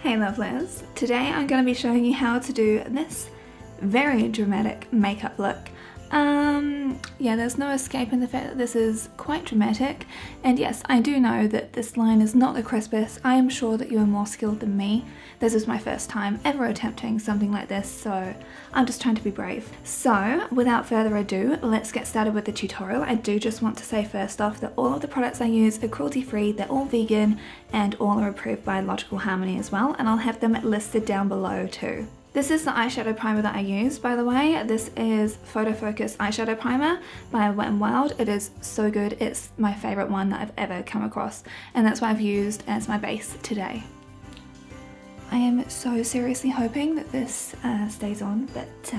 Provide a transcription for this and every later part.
Hey lovelies, today I'm going to be showing you how to do this very dramatic makeup look. Yeah, there's no escaping the fact that this is quite dramatic, and yes, I do know that this line is not the crispest. I am sure that you are more skilled than me. This is my first time ever attempting something like this, so I'm just trying to be brave. So without further ado, let's get started with the tutorial. I do just want to say first off that all of the products I use are cruelty free, they're all vegan, and all are approved by Logical Harmony as well, and I'll have them listed down below too. This is the eyeshadow primer that I use, by the way. This is Photo Focus Eyeshadow Primer by Wet n Wild. It is so good. It's my favourite one that I've ever come across, and that's what I've used as my base today. I am so seriously hoping that this stays on, but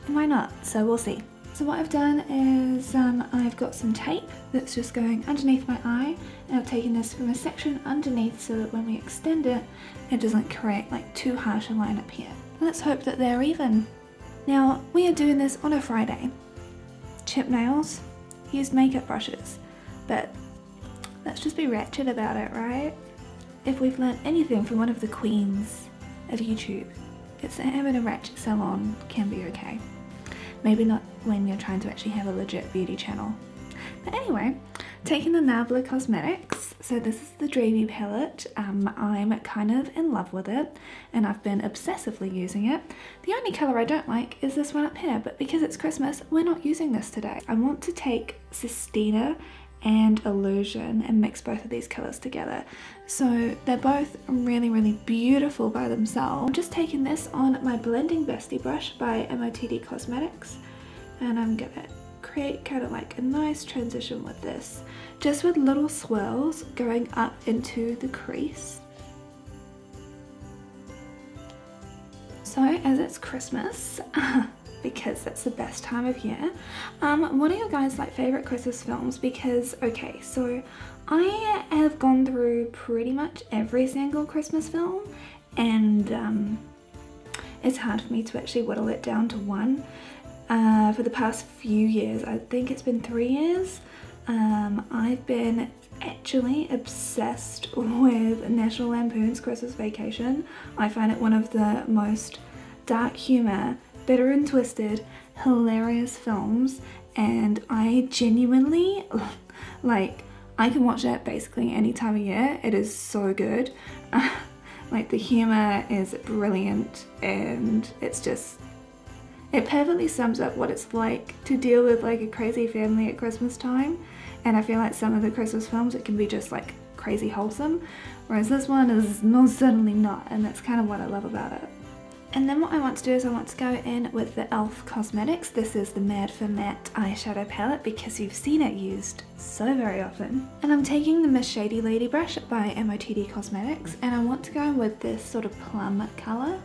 why not? So we'll see. So what I've done is I've got some tape that's just going underneath my eye, and I've taken this from a section underneath so that when we extend it, it doesn't create like too harsh a line up here. Let's hope that they're even. Now we are doing this on a Friday. Chip nails, used makeup brushes, but let's just be ratchet about it, right? If we've learnt anything from one of the queens of YouTube, it's that having a ratchet salon can be okay. Maybe not when you're trying to actually have a legit beauty channel. But anyway, taking the Nabla Cosmetics, so this is the Dreamy palette. I'm kind of in love with it, and I've been obsessively using it. The only colour I don't like is this one up here, but because it's Christmas, we're not using this today. I want to take Sistina and Illusion and mix both of these colours together. So they're both really, really beautiful by themselves. I'm just taking this on my blending bestie brush by MOTD Cosmetics, and I'm gonna create kind of like a nice transition with this, just with little swirls going up into the crease. So as it's Christmas, because that's the best time of year, what are your guys' like favourite Christmas films? Because okay, so I have gone through pretty much every single Christmas film, and it's hard for me to actually whittle it down to one. For the past few years, I think it's been 3 years, I've been actually obsessed with National Lampoon's Christmas Vacation. I find it one of the most dark humour, bitter and twisted, hilarious films, and I genuinely, like, I can watch it basically any time of year. It is so good. Like, the humour is brilliant, and it's just, it perfectly sums up what it's like to deal with like a crazy family at Christmas time. And I feel like some of the Christmas films, it can be just like crazy wholesome, whereas this one is most certainly not, and that's kind of what I love about it. And then what I want to do is I want to go in with the e.l.f. Cosmetics. This is the Mad for Matte eyeshadow palette because you've seen it used so very often. And I'm taking the Miss Shady Lady brush by MOTD Cosmetics, and I want to go with this sort of plum colour.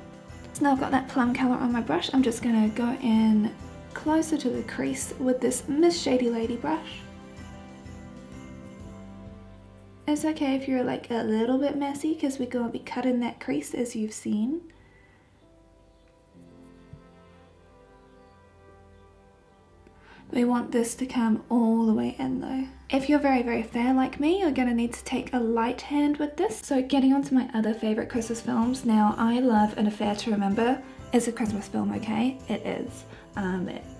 So now I've got that plum colour on my brush, I'm just going to go in closer to the crease with this Miss Shady Lady brush. It's okay if you're like a little bit messy because we're going to be cutting that crease as you've seen. We want this to come all the way in though. If you're very, very fair like me, you're gonna need to take a light hand with this. So getting on to my other favourite Christmas films. Now, I love An Affair to Remember. It's a Christmas film, okay? It is.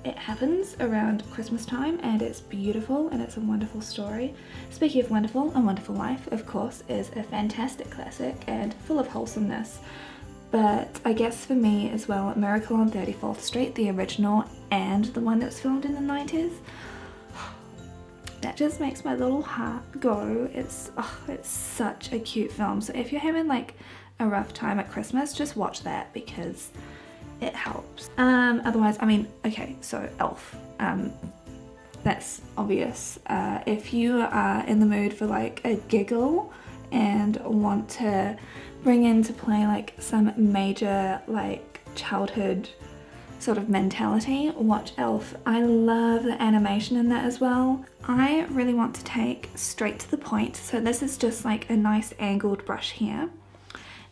It happens around Christmas time, and it's beautiful, and it's a wonderful story. Speaking of wonderful, A Wonderful Life, of course, is a fantastic classic and full of wholesomeness. But I guess for me as well, Miracle on 34th Street, the original and the one that was filmed in the 90s, that just makes my little heart go. It's such a cute film. So if you're having like a rough time at Christmas, just watch that because it helps. Otherwise, I mean, okay, so e.l.f. That's obvious. If you are in the mood for like a giggle and want to bring into play like some major like childhood sort of mentality, watch e.l.f. I love the animation in that as well. I really want to take straight to the point, so this is just like a nice angled brush here,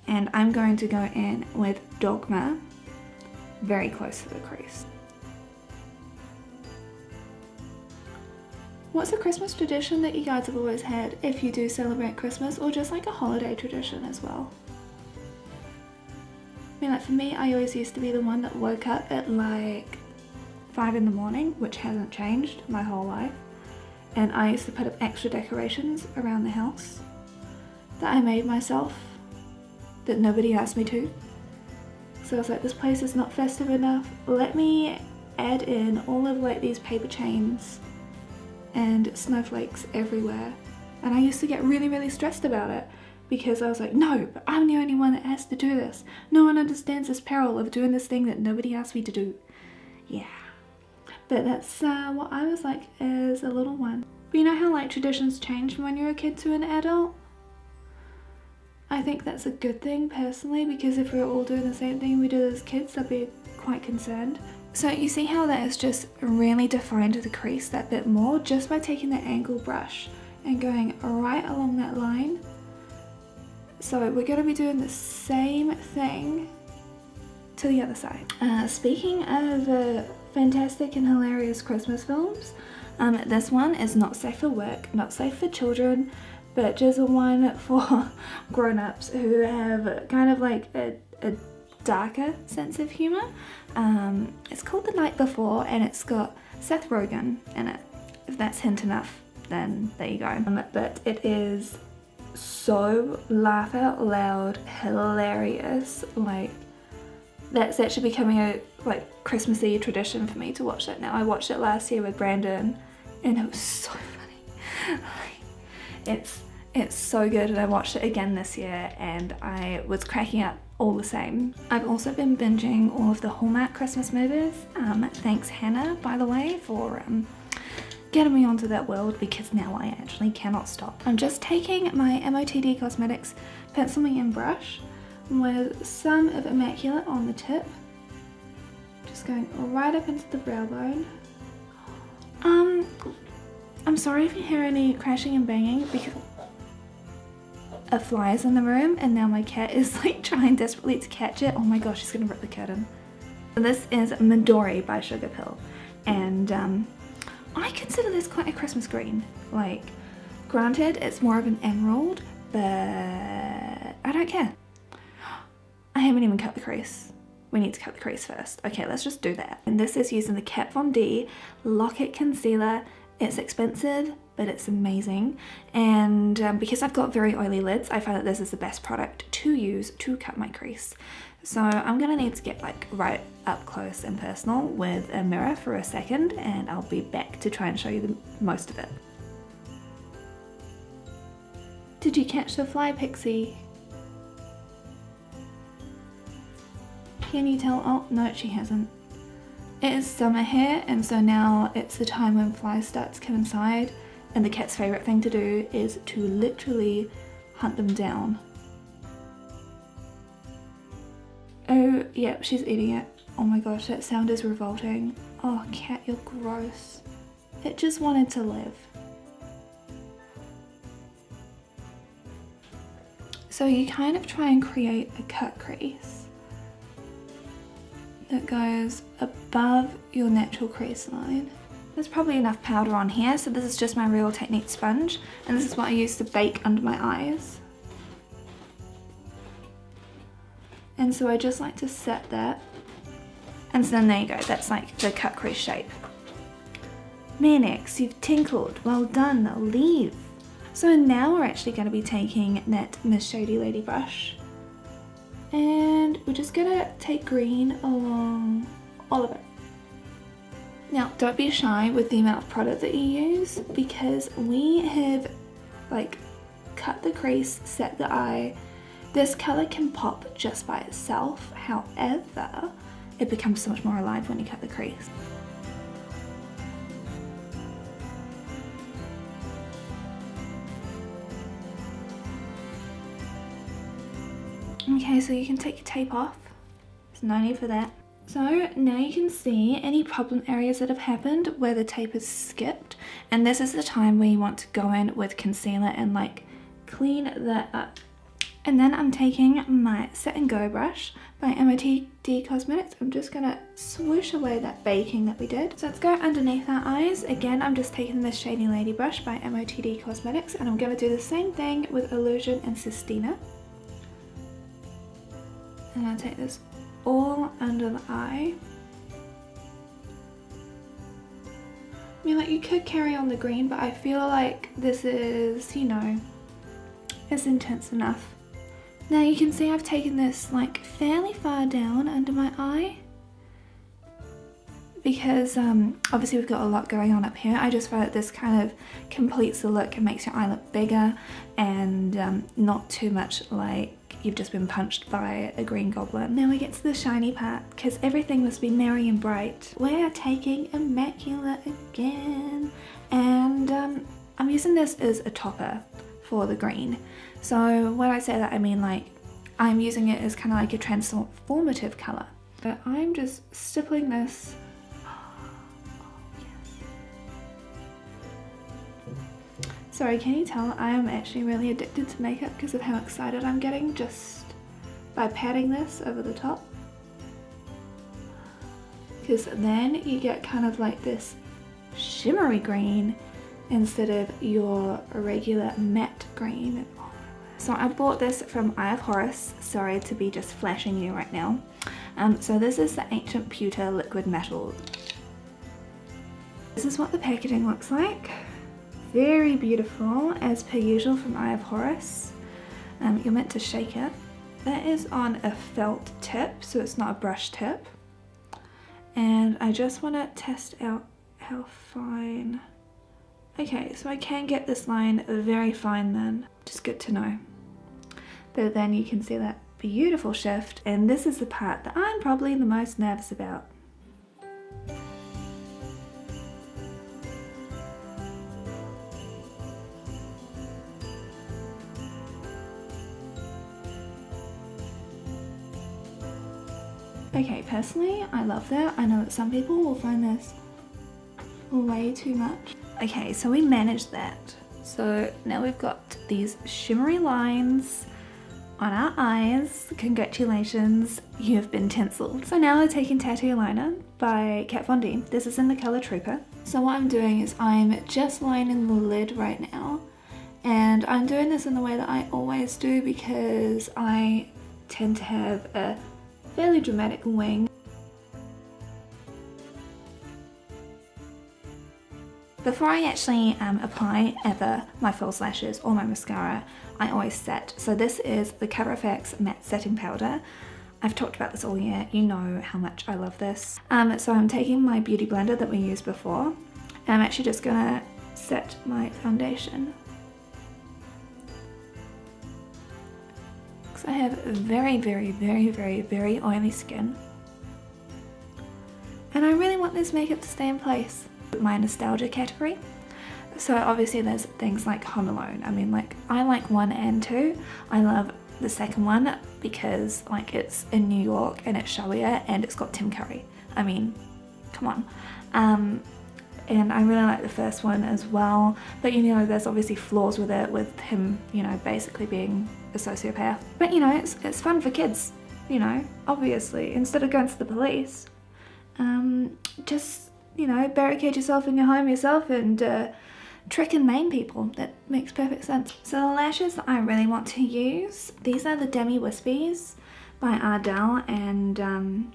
and I'm going to go in with Dogma very close to the crease. What's a Christmas tradition that you guys have always had if you do celebrate Christmas, or just like a holiday tradition as well? I mean, like for me, I always used to be the one that woke up at like 5 in the morning, which hasn't changed my whole life. And I used to put up extra decorations around the house that I made myself, that nobody asked me to. So I was like, this place is not festive enough. Let me add in all of like these paper chains and snowflakes everywhere. And I used to get really, really stressed about it because I was like, no, but I'm the only one that has to do this. No one understands this peril of doing this thing that nobody asked me to do. Yeah. But that's what I was like as a little one. But you know how like traditions change from when you're a kid to an adult? I think that's a good thing personally, because if we were all doing the same thing we did as kids, I'd be quite concerned. So you see how that has just really defined the crease that bit more just by taking the angle brush and going right along that line. So we're going to be doing the same thing to the other side. Speaking of fantastic and hilarious Christmas films, this one is not safe for work, not safe for children, but just one for grown-ups who have kind of like a darker sense of humour. It's called The Night Before and it's got Seth Rogen in it. If that's hint enough, then there you go. But it is so laugh out loud hilarious. Like, that's actually becoming a like Christmassy tradition for me to watch that now. I watched it last year with Brandon and it was so funny. It's so good, and I watched it again this year and I was cracking up all the same. I've also been binging all of the Hallmark Christmas movies. Thanks Hannah, by the way, for getting me onto that world, because now I actually cannot stop. I'm just taking my MOTD Cosmetics pencil me in brush with some of Immaculate on the tip. Just going right up into the brow bone. I'm sorry if you hear any crashing and banging because a fly is in the room and now my cat is like trying desperately to catch it. Oh my gosh, she's gonna rip the curtain. This is Midori by Sugarpill, and I consider this quite a Christmas green. Like, granted, it's more of an emerald, but I don't care. I haven't even cut the crease. We need to cut the crease first. Okay, let's just do that. And this is using the Kat Von D Lock-It Concealer. It's expensive, but it's amazing. And because I've got very oily lids, I find that this is the best product to use to cut my crease. So I'm gonna need to get like right up close and personal with a mirror for a second, and I'll be back to try and show you the most of it. Did you catch the fly, Pixie? Can you tell? Oh, no, she hasn't. It is summer here, and so now it's the time when flies start to come inside, and the cat's favourite thing to do is to literally hunt them down. Oh, yeah, she's eating it. Oh my gosh, that sound is revolting. Oh, cat, you're gross. It just wanted to live. So you kind of try and create a cut crease that goes above your natural crease line. There's probably enough powder on here, so this is just my Real Technique sponge, and this is what I use to bake under my eyes. And so I just like to set that, and so then there you go, that's like the cut crease shape. Manix, you've tinkled, well done, now leave. So now we're actually going to be taking that Miss Shady Lady brush, and we're just gonna take green along all of it. Now, don't be shy with the amount of product that you use, because we have like cut the crease, set the eye. This color can pop just by itself, however, it becomes so much more alive when you cut the crease. Okay, so you can take your tape off. There's no need for that. So now you can see any problem areas that have happened where the tape is skipped, and this is the time where you want to go in with concealer and like clean that up. And then I'm taking my Set and Go brush by MOTD Cosmetics. I'm just gonna swoosh away that baking that we did. So let's go underneath our eyes. Again, I'm just taking this Shady Lady brush by MOTD Cosmetics, and I'm gonna do the same thing with Illusion and Sistina. And I'll take this all under the eye. I mean, like, you could carry on the green, but I feel like this is, you know, it's intense enough. Now you can see I've taken this like fairly far down under my eye because obviously we've got a lot going on up here. I just find that this kind of completes the look and makes your eye look bigger and not too much like you've just been punched by a green goblin. Now we get to the shiny part because everything must be merry and bright. We're taking Immaculate again, and I'm using this as a topper for the green. So when I say that, I mean like I'm using it as kind of like a transformative colour. But I'm just stippling this. Sorry, can you tell I am actually really addicted to makeup because of how excited I'm getting just by patting this over the top? Because then you get kind of like this shimmery green instead of your regular matte green. So I bought this from Eye of Horus. Sorry to be just flashing you right now. So this is the Ancient Pweter liquid metal. This is what the packaging looks like. Very beautiful, as per usual from Eye of Horus. You're meant to shake it. That is on a felt tip, so it's not a brush tip. And I just want to test out how fine. Okay, so I can get this line very fine then, which is good to know. But then you can see that beautiful shift, and this is the part that I'm probably the most nervous about. Okay, personally, I love that. I know that some people will find this way too much. Okay, so we managed that. So now we've got these shimmery lines on our eyes. Congratulations, you have been tinseled. So now we're taking Tattoo Liner by Kat Von D. This is in the colour Trooper. So what I'm doing is I'm just lining the lid right now. And I'm doing this in the way that I always do because I tend to have a fairly dramatic wing. Before I actually apply either my false lashes or my mascara, I always set. So this is the Cover FX Matte Setting Powder. I've talked about this all year, you know how much I love this. So I'm taking my beauty blender that we used before, and I'm actually just gonna set my foundation. Because I have very, very, very, very, very oily skin. And I really want this makeup to stay in place. My nostalgia category. So obviously there's things like Home Alone. I mean, like, I like 1 and 2. I love the second one because like it's in New York and it's showier and it's got Tim Curry. I mean, come on. And I really like the first one as well, but you know, there's obviously flaws with it, with him, you know, basically being a sociopath. But you know, it's fun for kids, you know, obviously, instead of going to the police. Just, you know, barricade yourself in your home yourself and trick and maim people. That makes perfect sense. So the lashes that I really want to use, these are the Demi Wispies by Ardell, and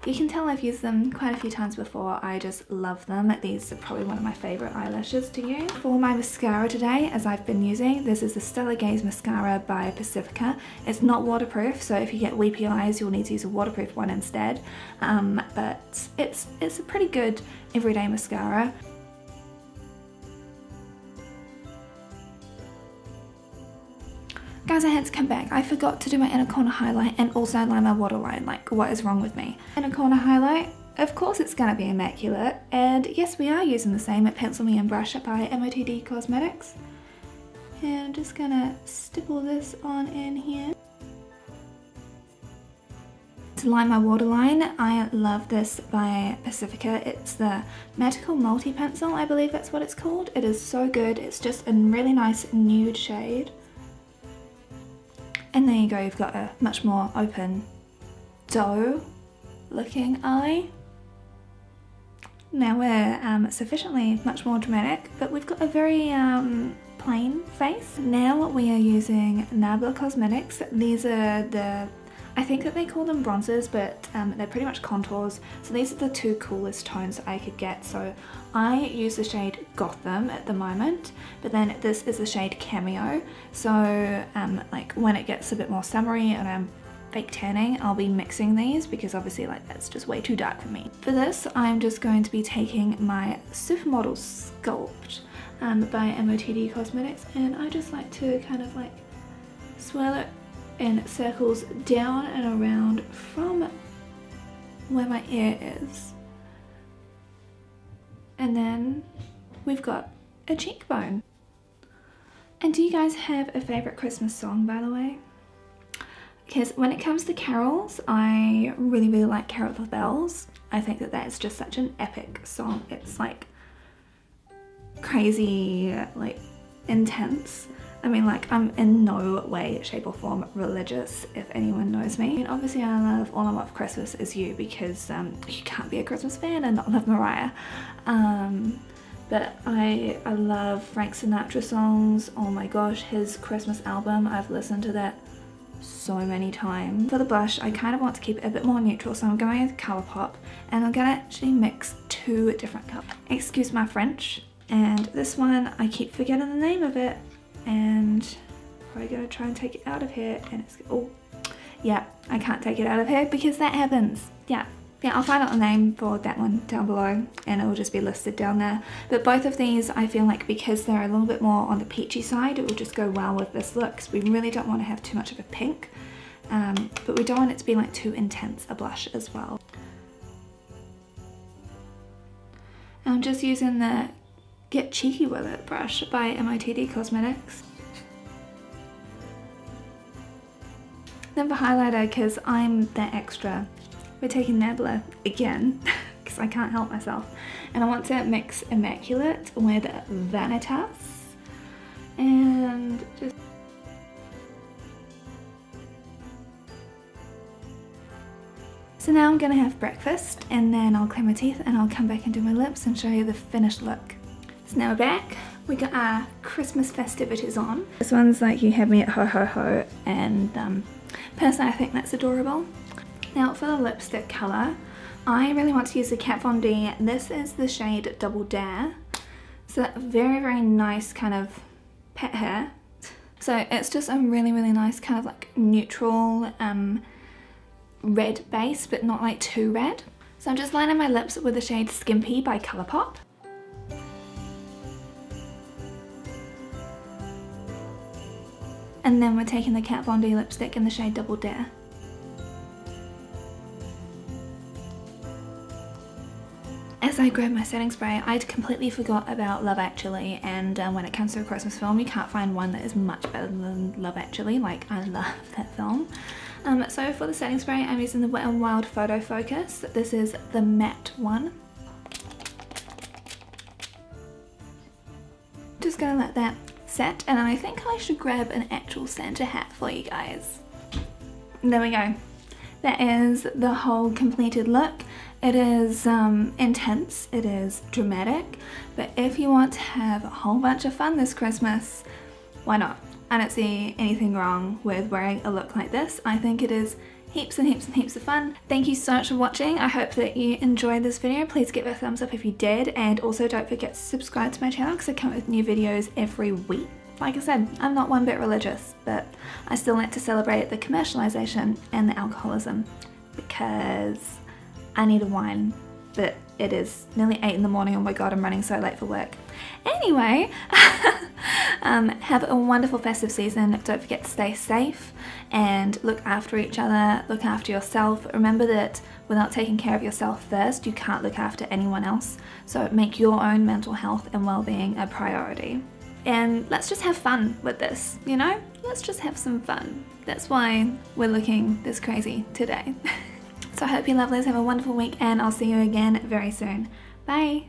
you can tell I've used them quite a few times before. I just love them. These are probably one of my favourite eyelashes to use. For my mascara today, as I've been using, this is the Stellar Gaze Mascara by Pacifica. It's not waterproof, so if you get weepy eyes, you'll need to use a waterproof one instead. But it's a pretty good everyday mascara. Guys, I had to come back. I forgot to do my inner corner highlight and also line my waterline. Like, what is wrong with me? Inner corner highlight, of course it's gonna be Immaculate. And yes, we are using the same Pencil Me and Brush by MOTD Cosmetics. And I'm just gonna stipple this on in here. To line my waterline, I love this by Pacifica. It's the Magical Multi Pencil, I believe that's what it's called. It is so good. It's just a really nice nude shade. And there you go, you've got a much more open doe looking eye. Now we're sufficiently much more dramatic, but we've got a very plain face. Now we are using Nabla Cosmetics. These are the, I think that they call them bronzers, but they're pretty much contours. So these are the two coolest tones that I could get. So I use the shade Gotham at the moment, but then this is the shade Cameo. So like when it gets a bit more summery and I'm fake tanning, I'll be mixing these because obviously like that's just way too dark for me. For this, I'm just going to be taking my Supermodel Sculpt by MOTD Cosmetics, and I just like to kind of like swirl it in circles down and around from where my ear is. And then we've got a cheekbone. And do you guys have a favourite Christmas song, by the way? Because when it comes to carols, I really like Carol of the Bells. I think that is just such an epic song. It's like crazy, like intense. I mean, like, I'm in no way, shape or form religious, if anyone knows me. I mean, obviously I love All I Want for Christmas Is You because you can't be a Christmas fan and not love Mariah. But I love Frank Sinatra songs. Oh my gosh, his Christmas album, I've listened to that so many times. For the blush, I kind of want to keep it a bit more neutral, so I'm going with Colourpop, and I'm gonna actually mix two different colors. Excuse my French. And this one, I keep forgetting the name of it, and probably gonna try and take it out of here, and it's, oh, yeah, I can't take it out of here because that happens. Yeah, I'll find out the name for that one down below, and it will just be listed down there. But both of these, I feel like because they're a little bit more on the peachy side, it will just go well with this look, because we really don't want to have too much of a pink, but we don't want it to be like too intense a blush as well. I'm just using the Get Cheeky With It brush by MOTD Cosmetics. Then for highlighter, because I'm that extra, we're taking Nabla again, because I can't help myself. And I want to mix Immaculate with Vanitas. And just... So now I'm going to have breakfast, and then I'll clean my teeth, and I'll come back and do my lips and show you the finished look. So now we're back. We got our Christmas festivities on. This one's like You Had Me at Ho Ho Ho, and personally I think that's adorable. Now for the lipstick colour, I really want to use the Kat Von D. This is the shade Double Dare. So very nice kind of pet hair. So it's just a really nice kind of like neutral red base, but not like too red. So I'm just lining my lips with the shade Skimpy by Colourpop. And then we're taking the Kat Von D lipstick in the shade Double Dare. As I grab my setting spray, I completely forgot about Love Actually, and when it comes to a Christmas film, you can't find one that is much better than Love Actually. Like, I love that film. So for the setting spray, I'm using the Wet n Wild Photo Focus. This is the matte one. Just gonna let that set, and I think I should grab an actual Santa hat for you guys. There we go. That is the whole completed look. It is intense, it is dramatic, but if you want to have a whole bunch of fun this Christmas, why not? I don't see anything wrong with wearing a look like this. I think it is heaps and heaps of fun. Thank you so much for watching. I hope that you enjoyed this video. Please give it a thumbs up if you did, and also don't forget to subscribe to my channel because I come up with new videos every week. Like I said, I'm not one bit religious, but I still like to celebrate the commercialization and the alcoholism because I need a wine, but it is nearly 8 in the morning. Oh my god, I'm running so late for work. Anyway, have a wonderful festive season. Don't forget to stay safe and look after each other, look after yourself. Remember that without taking care of yourself first, you can't look after anyone else. So make your own mental health and well-being a priority. And let's just have fun with this, you know? Let's just have some fun. That's why we're looking this crazy today. So I hope you lovelies have a wonderful week, and I'll see you again very soon. Bye!